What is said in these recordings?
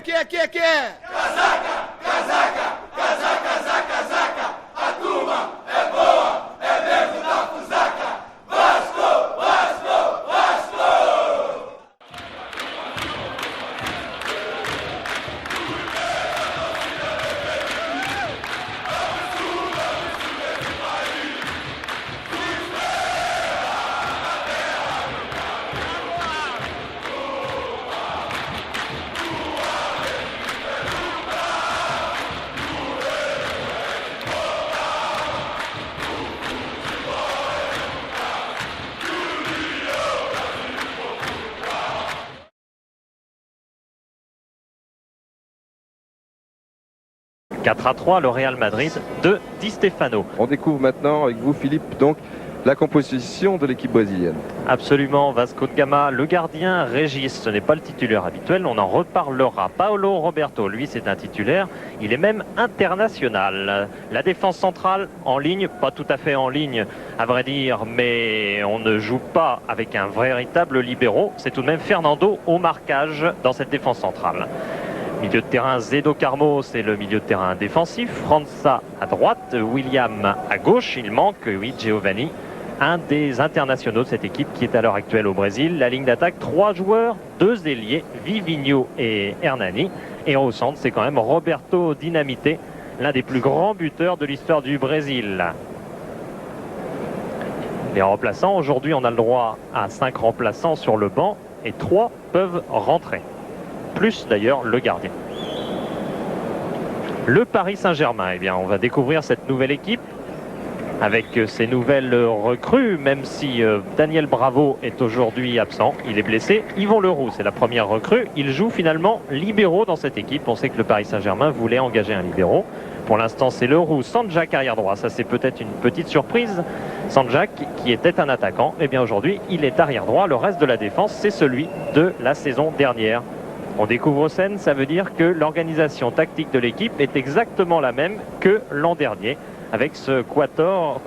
que é? Casaca, casaca, casaca, casaca, casaca. A turma é boa, é mesmo da fusaca. Vasco, Vasco, Vasco! « 4-3, le Real Madrid de Di Stefano. » On découvre maintenant avec vous, Philippe, donc la composition de l'équipe brésilienne. Absolument, Vasco de Gama, le gardien, Régis, ce n'est pas le titulaire habituel, on en reparlera. Paolo Roberto, lui c'est un titulaire, il est même international. La défense centrale en ligne, pas tout à fait en ligne à vrai dire, mais on ne joue pas avec un véritable libéro. C'est tout de même Fernando au marquage dans cette défense centrale. Milieu de terrain, Zedo Carmo, c'est le milieu de terrain défensif. França à droite, William à gauche. Il manque, oui, Giovanni, un des internationaux de cette équipe qui est à l'heure actuelle au Brésil. La ligne d'attaque, 3 joueurs, 2 ailiers, Vivinho et Hernani. Et au centre, c'est quand même Roberto Dinamite, l'un des plus grands buteurs de l'histoire du Brésil. Les remplaçants, aujourd'hui, on a le droit à 5 remplaçants sur le banc et 3 peuvent rentrer. Plus d'ailleurs le gardien. Le Paris Saint-Germain, eh bien, on va découvrir cette nouvelle équipe avec ces nouvelles recrues, même si Daniel Bravo est aujourd'hui absent, il est blessé. Yvon Leroux, c'est la première recrue, il joue finalement libéraux dans cette équipe. On sait que le Paris Saint-Germain voulait engager un libéraux. Pour l'instant, c'est Leroux, Sanjak arrière droit. Ça, c'est peut-être une petite surprise. Sanjak, qui était un attaquant, eh bien aujourd'hui, il est arrière droit. Le reste de la défense, c'est celui de la saison dernière. On découvre scène, ça veut dire que l'organisation tactique de l'équipe est exactement la même que l'an dernier, avec ce quatuor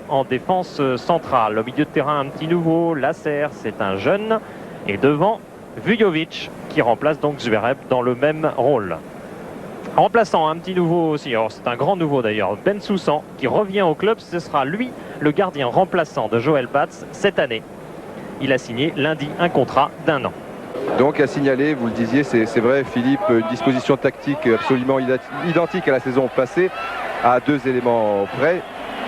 en défense centrale. Au milieu de terrain, un petit nouveau, Lasser, c'est un jeune, et devant, Vujovic, qui remplace donc Zverev dans le même rôle. Remplaçant, un petit nouveau aussi, alors c'est un grand nouveau d'ailleurs, Ben Soussan, qui revient au club, ce sera lui le gardien remplaçant de Joël Batz cette année. Il a signé lundi un contrat d'1 an. Donc à signaler, vous le disiez, c'est vrai Philippe, une disposition tactique absolument identique à la saison passée, à 2 éléments près,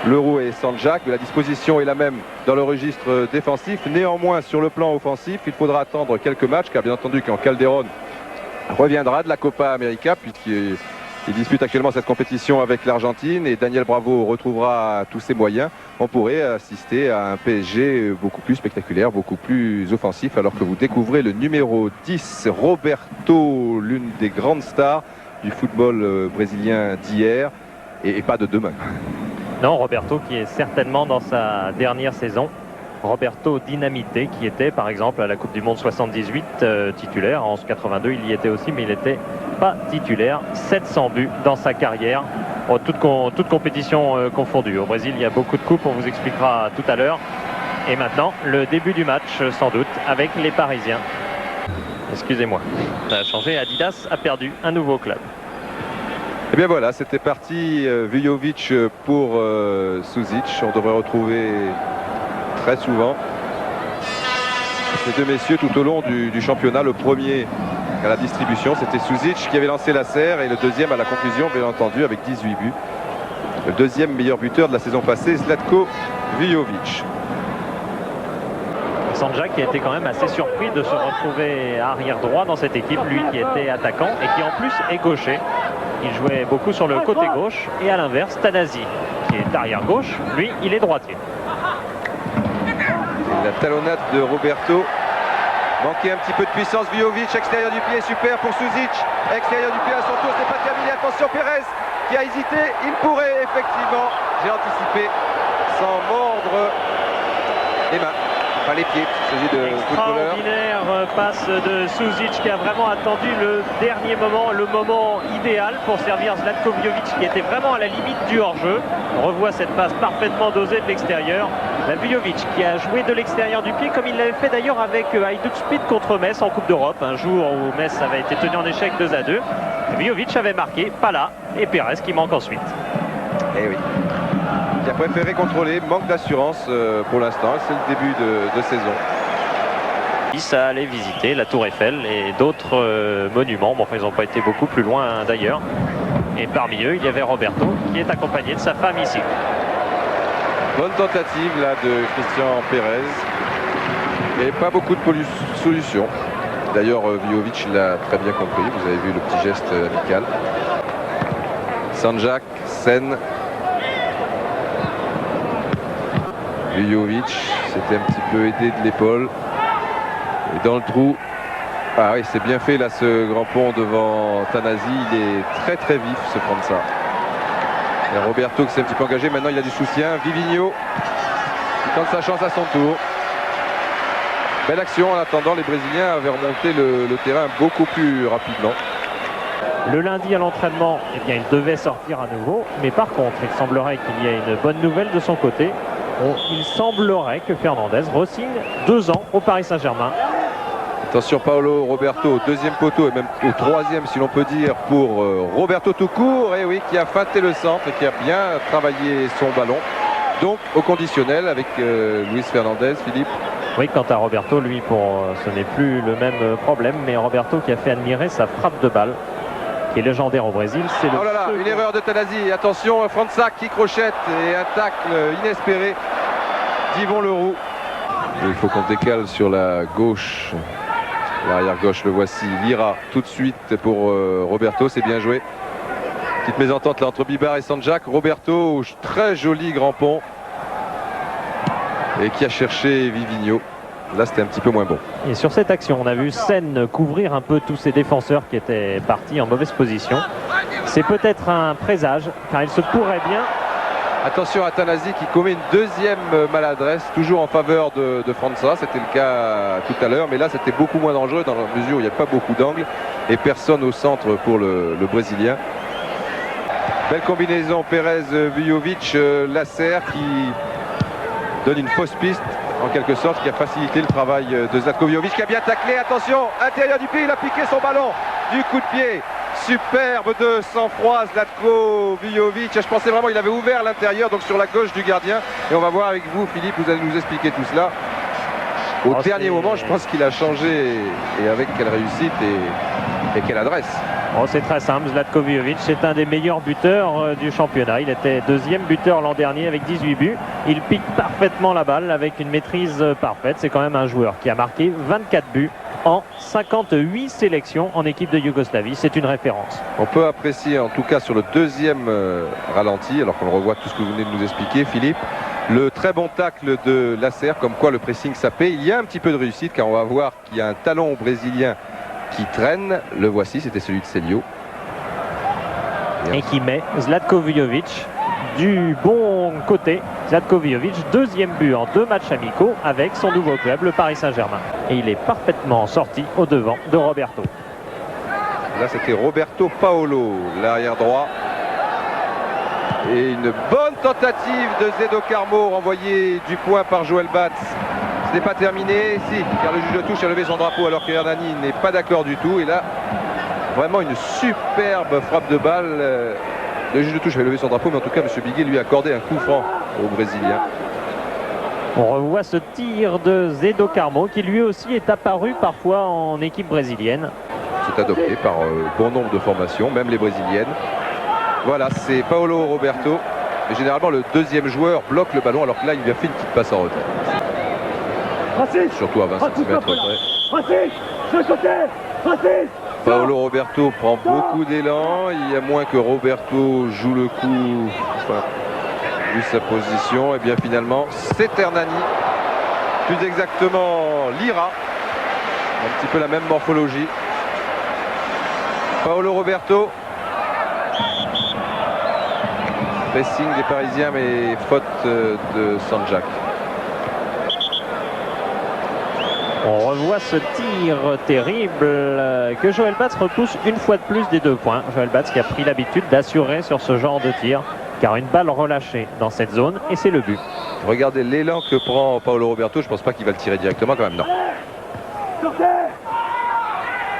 Leroux et Sanjak, mais la disposition est la même dans le registre défensif. Néanmoins, sur le plan offensif, il faudra attendre quelques matchs, car bien entendu quand Calderon reviendra de la Copa América, puisqu'il dispute actuellement cette compétition avec l'Argentine, et Daniel Bravo retrouvera tous ses moyens, on pourrait assister à un PSG beaucoup plus spectaculaire, beaucoup plus offensif, alors que vous découvrez le numéro 10, Roberto, l'une des grandes stars du football brésilien d'hier, et pas de demain. Non, Roberto qui est certainement dans sa dernière saison. Roberto Dinamite qui était par exemple à la Coupe du Monde 78 titulaire. En 82 il y était aussi, mais il n'était pas titulaire. 700 buts dans sa carrière, toute compétition confondue. Au Brésil il y a beaucoup de coupes, on vous expliquera tout à l'heure. Et maintenant le début du match sans doute avec les Parisiens. Excusez-moi, ça a changé, Adidas a perdu un nouveau club. Et bien voilà, c'était parti. Vujovic pour Suzic, on devrait retrouver très souvent ces deux messieurs tout au long du championnat. Le premier à la distribution, c'était Suzic qui avait lancé la serre, et le deuxième à la conclusion, bien entendu, avec 18 buts. Le deuxième meilleur buteur de la saison passée, Zlatko Vujovic. Sanjak qui a été quand même assez surpris de se retrouver arrière droit dans cette équipe, lui qui était attaquant et qui en plus est gaucher. Il jouait beaucoup sur le côté gauche, et à l'inverse, Tanasi qui est arrière gauche, lui il est droitier. La talonnade de Roberto. Manquait un petit peu de puissance. Vujovic, extérieur du pied, super pour Suzic. Extérieur du pied à son tour, c'est pas terminé. Attention, Pérez qui a hésité. Il pourrait effectivement, j'ai anticipé, sans mordre les mains. Pas les pieds, il s'agit de footballeur. Extraordinaire passe de Suzic qui a vraiment attendu le dernier moment, le moment idéal pour servir Zlatko Vjovic qui était vraiment à la limite du hors-jeu. On revoit cette passe parfaitement dosée de l'extérieur. La Vjovic qui a joué de l'extérieur du pied comme il l'avait fait d'ailleurs avec Hajduk Split contre Metz en Coupe d'Europe, un jour où Metz avait été tenu en échec 2-2. Vjovic avait marqué, pas là, et Pérez qui manque ensuite. Eh oui. Qui a préféré contrôler, manque d'assurance pour l'instant, c'est le début de saison. Ça allait visiter la Tour Eiffel et d'autres monuments, bon, enfin ils n'ont pas été beaucoup plus loin hein, d'ailleurs. Et parmi eux, il y avait Roberto qui est accompagné de sa femme ici. Bonne tentative là de Christian Pérez. Et pas beaucoup de solutions. D'ailleurs, Vjovic l'a très bien compris, vous avez vu le petit geste amical. Sanjak, Sen. Vjovic s'était un petit peu aidé de l'épaule. Et dans le trou, ah oui, c'est bien fait là ce grand pont devant Tanasi. Il est très vif ce França. Et Roberto qui s'est un petit peu engagé. Maintenant il a du soutien. Vivigno qui tente sa chance à son tour. Belle action. En attendant, les Brésiliens avaient remonté le terrain beaucoup plus rapidement. Le lundi à l'entraînement, eh bien, il devait sortir à nouveau. Mais par contre, il semblerait qu'il y ait une bonne nouvelle de son côté. Il semblerait que Fernandez re-signe 2 ans au Paris Saint-Germain. Attention, Paolo Roberto, deuxième poteau et même au troisième si l'on peut dire pour Roberto tout court, et oui, qui a feinté le centre et qui a bien travaillé son ballon. Donc au conditionnel avec Luis Fernandez, Philippe. Oui, quant à Roberto, lui, ce n'est plus le même problème, mais Roberto qui a fait admirer sa frappe de balle, qui est légendaire au Brésil. C'est oh là là, une erreur de Tanasi. Attention, França qui crochette et un tacle inespéré d'Yvon Leroux. Il faut qu'on décale sur la gauche. L'arrière gauche, le voici. Lira tout de suite pour Roberto, c'est bien joué. Petite mésentente là entre Bibar et Sanjak. Roberto, très joli grand pont. Et qui a cherché Vivigno. Là, c'était un petit peu moins bon. Et sur cette action, on a vu Sen couvrir un peu tous ses défenseurs qui étaient partis en mauvaise position. C'est peut-être un présage, car il se pourrait bien. Attention à Tanasi qui commet une deuxième maladresse, toujours en faveur de França. C'était le cas tout à l'heure, mais là, c'était beaucoup moins dangereux dans la mesure où il n'y a pas beaucoup d'angles et personne au centre pour le Brésilien. Belle combinaison Pérez-Vjovic, Lasser qui donne une fausse piste en quelque sorte, qui a facilité le travail de Zlatko Vjovic qui a bien taclé. Attention, intérieur du pied, il a piqué son ballon du coup de pied. Superbe de sang-froid Zlatko Vjovic. Je pensais vraiment qu'il avait ouvert l'intérieur, donc sur la gauche du gardien. Et on va voir avec vous, Philippe, vous allez nous expliquer tout cela. Au dernier moment, je pense qu'il a changé, et avec quelle réussite et quelle adresse. Oh, c'est très simple, Zlatko Vjovic c'est un des meilleurs buteurs du championnat. Il était deuxième buteur l'an dernier avec 18 buts. Il pique parfaitement la balle avec une maîtrise parfaite. C'est quand même un joueur qui a marqué 24 buts en 58 sélections en équipe de Yougoslavie. C'est une référence. On peut apprécier en tout cas sur le deuxième ralenti, alors qu'on le revoit tout ce que vous venez de nous expliquer, Philippe, le très bon tacle de Lasser, comme quoi le pressing ça paie. Il y a un petit peu de réussite car on va voir qu'il y a un talon brésilien qui traîne. Le voici, c'était celui de Celio. Et qui met Zlatko Vjovic du bon côté. Zlatko Vjovic, deuxième but en 2 matchs amicaux avec son nouveau club, le Paris Saint-Germain. Et il est parfaitement sorti au devant de Roberto. Là, c'était Roberto Paolo, l'arrière droit. Et une bonne tentative de Zedo Carmo, renvoyé du point par Joël Batz. Ce n'est pas terminé, si, car le juge de touche a levé son drapeau alors que Hernani n'est pas d'accord du tout. Et là, vraiment une superbe frappe de balle. Le juge de touche avait levé son drapeau, mais en tout cas, M. Biguet lui a accordé un coup franc au Brésilien. On revoit ce tir de Zedo Carmo qui lui aussi est apparu parfois en équipe brésilienne. C'est adopté par bon nombre de formations, même les brésiliennes. Voilà, c'est Paolo Roberto. Et généralement, le deuxième joueur bloque le ballon, alors que là, il lui a fait une petite passe en retrait. Surtout à 20 cm près. Paolo Roberto prend beaucoup d'élan. Il y a moins que Roberto joue le coup, enfin, vu sa position. Et bien finalement, c'est Hernani. Plus exactement, Lira. Un petit peu la même morphologie. Paolo Roberto. Pressing des Parisiens, mais faute de Sanjak. On revoit ce tir terrible que Joël Batz repousse une fois de plus des 2 points. Joël Batz qui a pris l'habitude d'assurer sur ce genre de tir, car une balle relâchée dans cette zone et c'est le but. Regardez l'élan que prend Paolo Roberto. Je pense pas qu'il va le tirer directement quand même, non.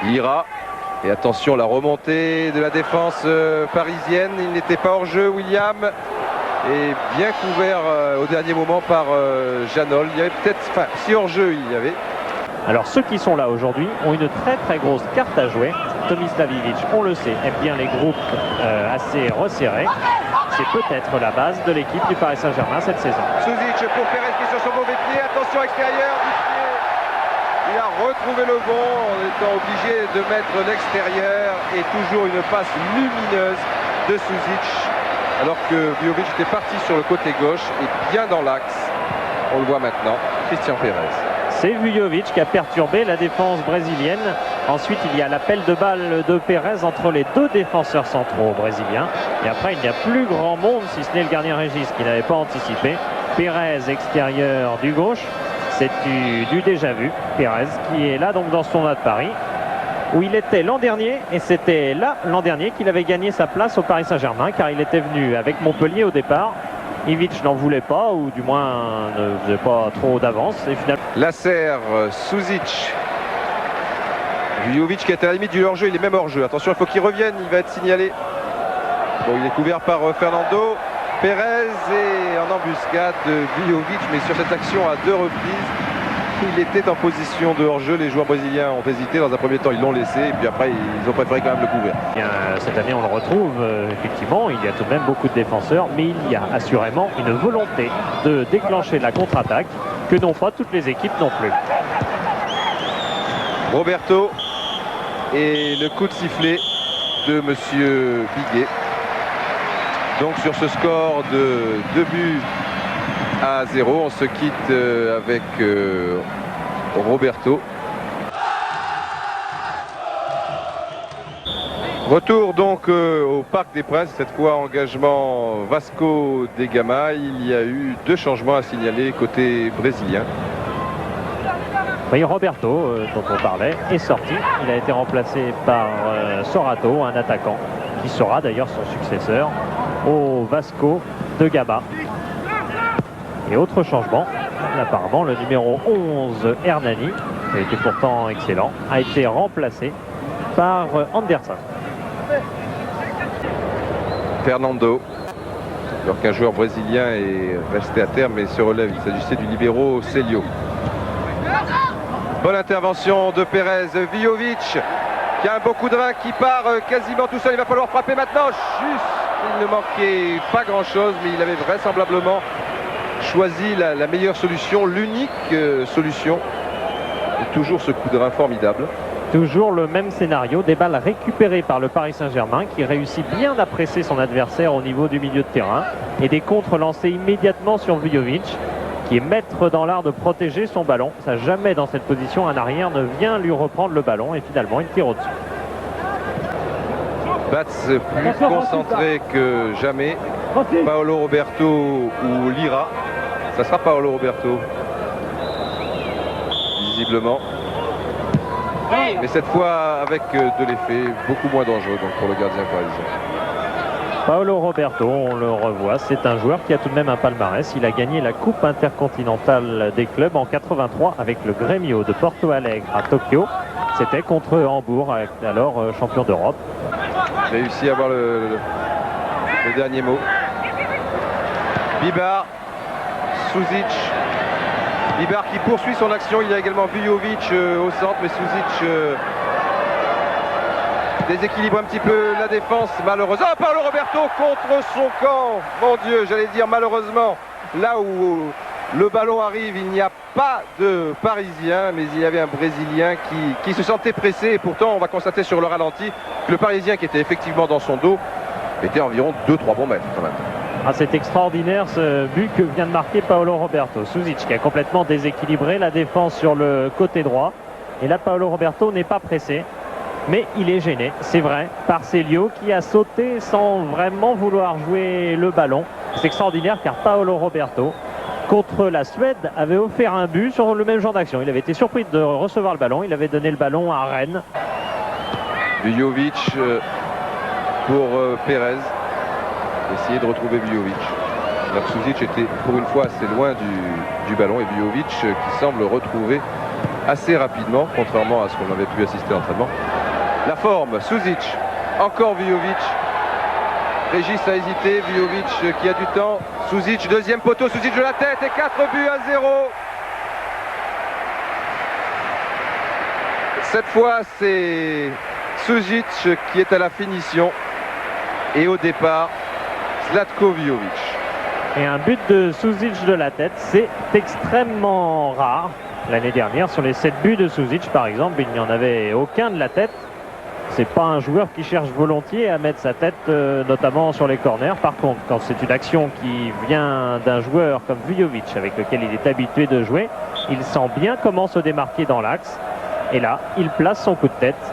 Lira. Et attention, la remontée de la défense parisienne. Il n'était pas hors jeu, William. Et bien couvert au dernier moment par Janol. Il y avait peut-être, enfin, si hors jeu il y avait. Alors ceux qui sont là aujourd'hui ont une très grosse carte à jouer. Tomislav Ivić, on le sait, aime bien les groupes assez resserrés. C'est peut-être la base de l'équipe du Paris Saint-Germain cette saison. Suzic pour Pérez qui est sur son mauvais pied. Attention extérieur du pied. Il a retrouvé le bon en étant obligé de mettre l'extérieur. Et toujours une passe lumineuse de Suzic. Alors que Vujović était parti sur le côté gauche et bien dans l'axe. On le voit maintenant, Christian Pérez. C'est Vujović qui a perturbé la défense brésilienne. Ensuite, il y a l'appel de balle de Pérez entre les 2 défenseurs centraux brésiliens. Et après, il n'y a plus grand monde, si ce n'est le gardien Régis qui n'avait pas anticipé. Pérez extérieur du gauche. C'est du déjà vu. Pérez qui est là donc dans ce tournoi de Paris, où il était l'an dernier, et c'était là l'an dernier qu'il avait gagné sa place au Paris Saint-Germain, car il était venu avec Montpellier au départ. Ivić n'en voulait pas, ou du moins ne faisait pas trop d'avance. Et finalement, Lasser, Suzic, Vujović qui est à la limite du hors-jeu, il est même hors-jeu. Attention, il faut qu'il revienne, il va être signalé. Bon, il est couvert par Fernando. Pérez et en embuscade de Vujović, mais sur cette action à 2 reprises, il était en position de hors-jeu. Les joueurs brésiliens ont hésité. Dans un premier temps, ils l'ont laissé, et puis après, ils ont préféré quand même le couvrir. bien, cette année, on le retrouve, effectivement, il y a tout de même beaucoup de défenseurs, mais il y a assurément une volonté de déclencher la contre-attaque que n'ont pas toutes les équipes non plus. Roberto et le coup de sifflet de Monsieur Biguet. Donc sur ce score de 2-0, on se quitte avec Roberto. Retour donc au Parc des Princes, cette fois engagement Vasco da Gama. Il y a eu 2 changements à signaler côté brésilien. Oui, Roberto, dont on parlait, est sorti. Il a été remplacé par Sorato, un attaquant, qui sera d'ailleurs son successeur au Vasco da Gama. Et autre changement, apparemment le numéro 11, Hernani, qui a été pourtant excellent, a été remplacé par Anderson. Fernando, Alors qu'un joueur brésilien est resté à terre mais se relève. Il s'agissait du libéro Celio. Bonne intervention de Pérez. Vujović qui a un beau coup de rein qui part quasiment tout seul. Il va falloir frapper maintenant. Juste, il ne manquait pas grand chose, mais il avait vraisemblablement choisi la meilleure solution, l'unique solution. Et toujours ce coup de rein formidable. Toujours le même scénario, des balles récupérées par le Paris Saint-Germain qui réussit bien à presser son adversaire au niveau du milieu de terrain et des contres lancés immédiatement sur Vujović qui est maître dans l'art de protéger son ballon. Ça, jamais dans cette position un arrière ne vient lui reprendre le ballon et finalement il tire au-dessus. Batz plus concentré que jamais. Paolo Roberto ou Lira. Ça sera Paolo Roberto visiblement. Mais cette fois avec de l'effet, beaucoup moins dangereux donc pour le gardien parisien. Paolo Roberto, on le revoit, c'est un joueur qui a tout de même un palmarès. Il a gagné la Coupe intercontinentale des clubs en 83 avec le Grêmio de Porto Alegre à Tokyo. C'était contre Hambourg, alors champion d'Europe. J'ai réussi à avoir le dernier mot. Bibar, Suzic. Bibar qui poursuit son action. Il y a également Vujović au centre, mais Suzic déséquilibre un petit peu la défense. Malheureusement, Paolo Roberto contre son camp. Mon Dieu, j'allais dire malheureusement, là où le ballon arrive, il n'y a pas de Parisien, mais il y avait un Brésilien qui se sentait pressé. Et pourtant, on va constater sur le ralenti que le Parisien qui était effectivement dans son dos était à environ 2-3 bons mètres quand même. Ah, c'est extraordinaire ce but que vient de marquer Paolo Roberto. Suzic qui a complètement déséquilibré la défense sur le côté droit. Et là, Paolo Roberto n'est pas pressé. Mais il est gêné, c'est vrai, par Celio qui a sauté sans vraiment vouloir jouer le ballon. C'est extraordinaire car Paolo Roberto contre la Suède, avait offert un but sur le même genre d'action. Il avait été surpris de recevoir le ballon. Il avait donné le ballon à Rennes. Vujovic pour Pérez. Essayer de retrouver Vujovic. Alors Suzic était pour une fois assez loin du ballon et Vujovic qui semble retrouver assez rapidement, contrairement à ce qu'on avait pu assister à l'entraînement. La forme, Suzic, encore Vujovic. Régis a hésité, Vujovic qui a du temps. Suzic, deuxième poteau, Suzic de la tête et 4 buts à 0. Cette fois, c'est Suzic qui est à la finition. Et au départ, Zlatko Vujovic. Et un but de Suzic de la tête, c'est extrêmement rare. L'année dernière, sur les 7 buts de Suzic, par exemple, il n'y en avait aucun de la tête. C'est pas un joueur qui cherche volontiers à mettre sa tête, notamment sur les corners. Par contre, quand c'est une action qui vient d'un joueur comme Vujovic, avec lequel il est habitué de jouer, il sent bien comment se démarquer dans l'axe. Et là, il place son coup de tête.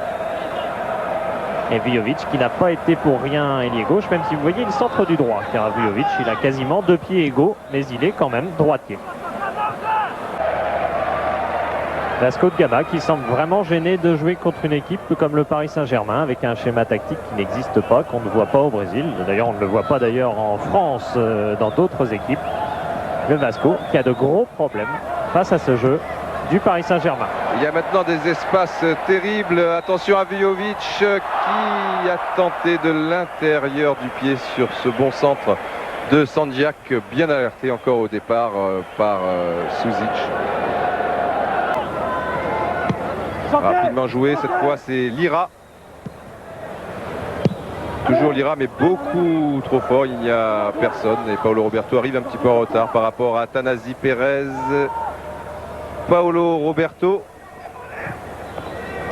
Et Vujovic qui n'a pas été pour rien ailier gauche, même si vous voyez, il centre du droit. Car Vujovic, il a quasiment 2 pieds égaux, mais il est quand même droitier. Vasco de Gama qui semble vraiment gêné de jouer contre une équipe comme le Paris Saint-Germain avec un schéma tactique qui n'existe pas, qu'on ne voit pas au Brésil. D'ailleurs, on ne le voit pas d'ailleurs en France, dans d'autres équipes. Le Vasco qui a de gros problèmes face à ce jeu du Paris Saint-Germain. Il y a maintenant des espaces terribles. Attention à Vujovic qui a tenté de l'intérieur du pied sur ce bon centre de Sandjak, bien alerté encore au départ par Suzic. Rapidement joué, cette fois c'est Lira. Toujours Lira, mais beaucoup trop fort, il n'y a personne. Et Paolo Roberto arrive un petit peu en retard par rapport à Thanasi Pérez. Paolo Roberto.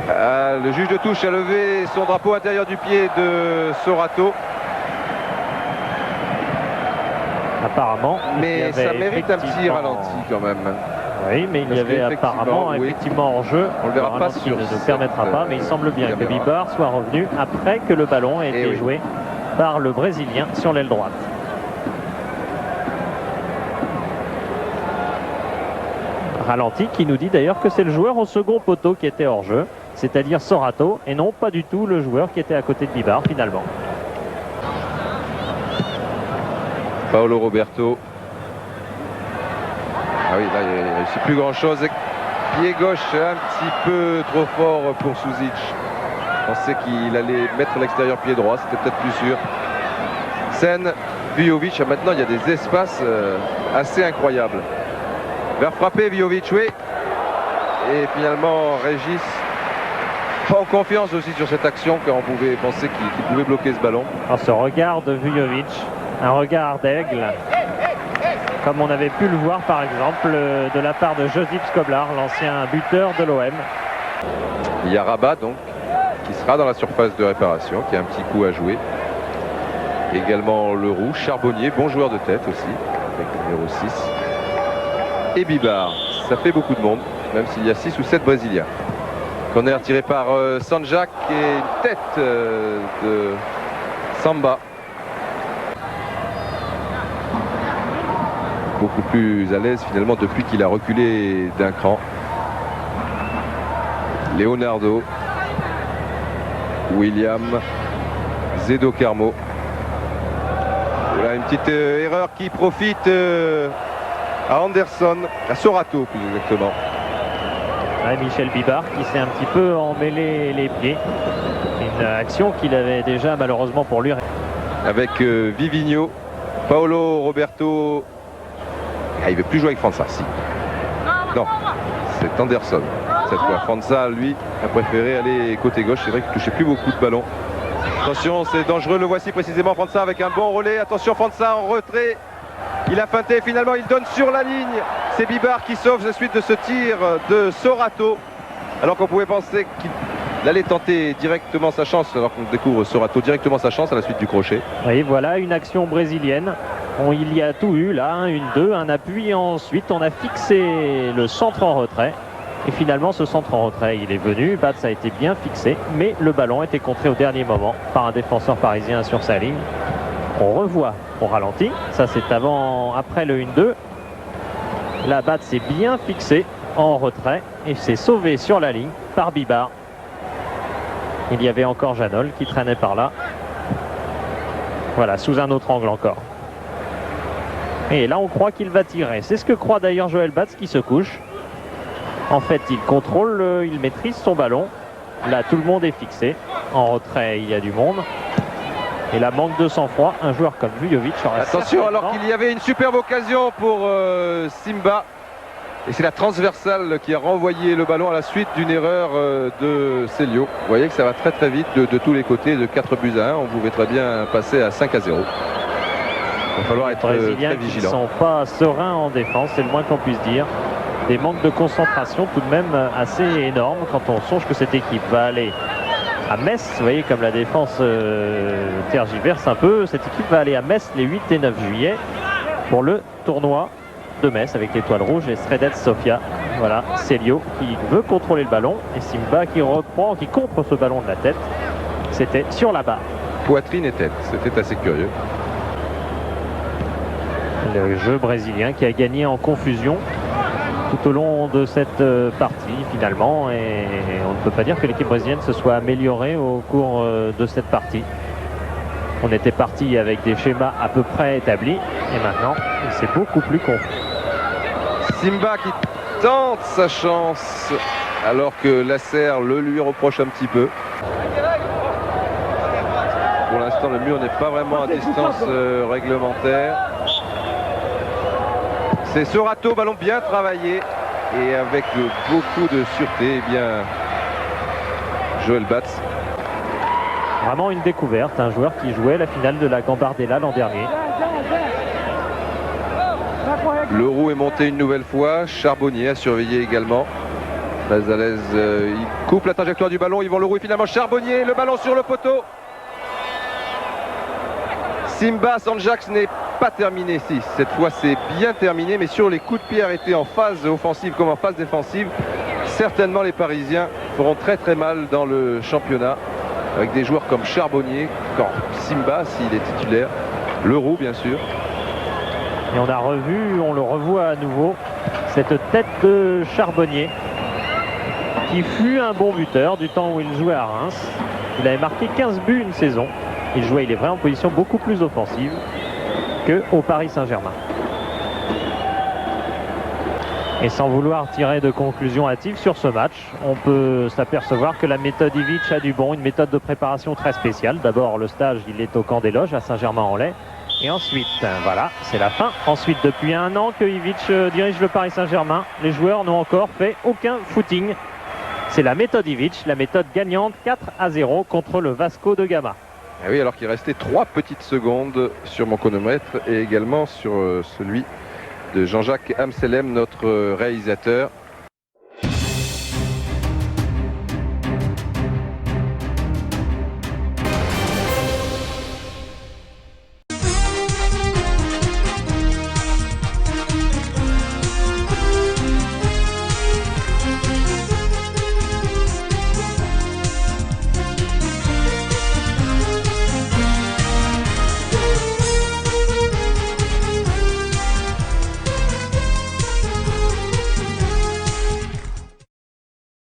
Le juge de touche a levé son drapeau intérieur du pied de Sorato. Apparemment. Mais ça mérite un petit ralenti quand même. Oui, mais il y avait apparemment effectivement en jeu. On le verra pas sur ne nous permettra pas, mais il semble bien que Bibar soit revenu après que le ballon ait été joué par le Brésilien sur l'aile droite. Ralenti qui nous dit d'ailleurs que c'est le joueur au second poteau qui était hors jeu, c'est-à-dire Sorato, et non pas du tout le joueur qui était à côté de Bibar finalement. Paolo Roberto. Ah oui, là, il ne réussit plus grand-chose. Pied gauche un petit peu trop fort pour Suzic. On sait qu'il allait mettre l'extérieur pied droit, c'était peut-être plus sûr. Sen, Vujovic, maintenant il y a des espaces assez incroyables. Vers frapper Vujovic, oui. Et finalement Régis en confiance aussi sur cette action, car on pouvait penser qu'il pouvait bloquer ce ballon. Alors ce regard de Vujovic, un regard d'aigle, comme on avait pu le voir par exemple de la part de Josip Skoblar, l'ancien buteur de l'OM. Il y a Rabat donc qui sera dans la surface de réparation, qui a un petit coup à jouer. Également Leroux, Charbonnier, bon joueur de tête aussi, avec le numéro 6. Et Bibar, ça fait beaucoup de monde, même s'il y a 6 ou 7 Brésiliens. Corner tiré par Sandjak et une tête de Samba. Beaucoup plus à l'aise finalement depuis qu'il a reculé d'un cran. Leonardo, William, Zedo Carmo. Voilà une petite erreur qui profite à Anderson, à Sorato plus exactement. Michel Bibar qui s'est un petit peu emmêlé les pieds. Une action qu'il avait déjà malheureusement pour lui. Avec Vivigno, Paolo Roberto. Ah, il ne veut plus jouer avec França, si. Non, c'est Anderson. Cette fois, França, lui, a préféré aller côté gauche. C'est vrai qu'il ne touchait plus beaucoup de ballons. Attention, c'est dangereux. Le voici précisément, França, avec un bon relais. Attention, França en retrait. Il a feinté, finalement, il donne sur la ligne. C'est Bibar qui sauve la suite de ce tir de Sorato. Alors qu'on pouvait penser qu'il allait tenter directement sa chance, alors qu'on découvre Sorato directement sa chance à la suite du crochet. Oui, voilà une action brésilienne. Il y a tout eu là, une, deux, un appui. Ensuite, on a fixé le centre en retrait. Et finalement, ce centre en retrait, il est venu. Batz a été bien fixé, mais le ballon a été contré au dernier moment par un défenseur parisien sur sa ligne. On revoit au ralenti. Ça, c'est après le 1-2. La batte s'est bien fixée en retrait et s'est sauvée sur la ligne par Bibar. Il y avait encore Janol qui traînait par là. Voilà, sous un autre angle encore. Et là, on croit qu'il va tirer. C'est ce que croit d'ailleurs Joël Batz qui se couche. En fait, il contrôle, il maîtrise son ballon. Là, tout le monde est fixé. En retrait, il y a du monde. Et là, manque de sang-froid. Un joueur comme Vujovic aurait attention, alors qu'il y avait une superbe occasion pour Simba. Et c'est la transversale qui a renvoyé le ballon à la suite d'une erreur de Célio. Vous voyez que ça va très très vite de tous les côtés, de 4-1. On pouvait très bien passer à 5-0. Il va falloir être très vigilant. Qui ne sont pas sereins en défense, c'est le moins qu'on puisse dire. Des manques de concentration tout de même assez énormes quand on songe que cette équipe va aller à Metz. Vous voyez comme la défense tergiverse un peu. Cette équipe va aller à Metz les 8 et 9 juillet pour le tournoi de Metz avec l'étoile rouge et Sredets Sofia. Voilà, Célio qui veut contrôler le ballon et Simba qui reprend, qui contre ce ballon de la tête. C'était sur la barre. Poitrine et tête, c'était assez curieux. Le jeu brésilien qui a gagné en confusion tout au long de cette partie finalement, et on ne peut pas dire que l'équipe brésilienne se soit améliorée au cours de cette partie. On était parti avec des schémas à peu près établis et maintenant c'est beaucoup plus confus. Simba qui tente sa chance alors que Lasserre le lui reproche un petit peu. Pour l'instant, le mur n'est pas vraiment à distance réglementaire. C'est Sorato, ballon bien travaillé et avec beaucoup de sûreté. Eh bien, Joël Batz. Vraiment une découverte, un joueur qui jouait la finale de la Gambardella l'an dernier. Leroux est monté une nouvelle fois. Charbonnier a surveillé également. Mazalez, il coupe la trajectoire du ballon. Yvan Leroux et finalement Charbonnier. Le ballon sur le poteau. Simba Sanjak n'est pas terminé. Si, cette fois c'est bien terminé, mais sur les coups de pied arrêtés en phase offensive comme en phase défensive, certainement les Parisiens feront très très mal dans le championnat avec des joueurs comme Charbonnier, quand Simba s'il est titulaire, Leroux bien sûr. Et on a revu, on le revoit à nouveau, cette tête de Charbonnier qui fut un bon buteur du temps où il jouait à Reims. Il avait marqué 15 buts une saison. Il jouait, il est vrai, en position beaucoup plus offensive qu'au Paris Saint-Germain. Et sans vouloir tirer de conclusion hâtive sur ce match, on peut s'apercevoir que la méthode Ivic a du bon, une méthode de préparation très spéciale. D'abord, le stage, il est au camp des loges à Saint-Germain-en-Laye. Et ensuite, voilà, c'est la fin. Ensuite, depuis un an que Ivic dirige le Paris Saint-Germain, les joueurs n'ont encore fait aucun footing. C'est la méthode Ivic, la méthode gagnante 4-0 contre le Vasco de Gama. Et oui, alors qu'il restait 3 petites secondes sur mon chronomètre et également sur celui de Jean-Jacques Amselem, notre réalisateur.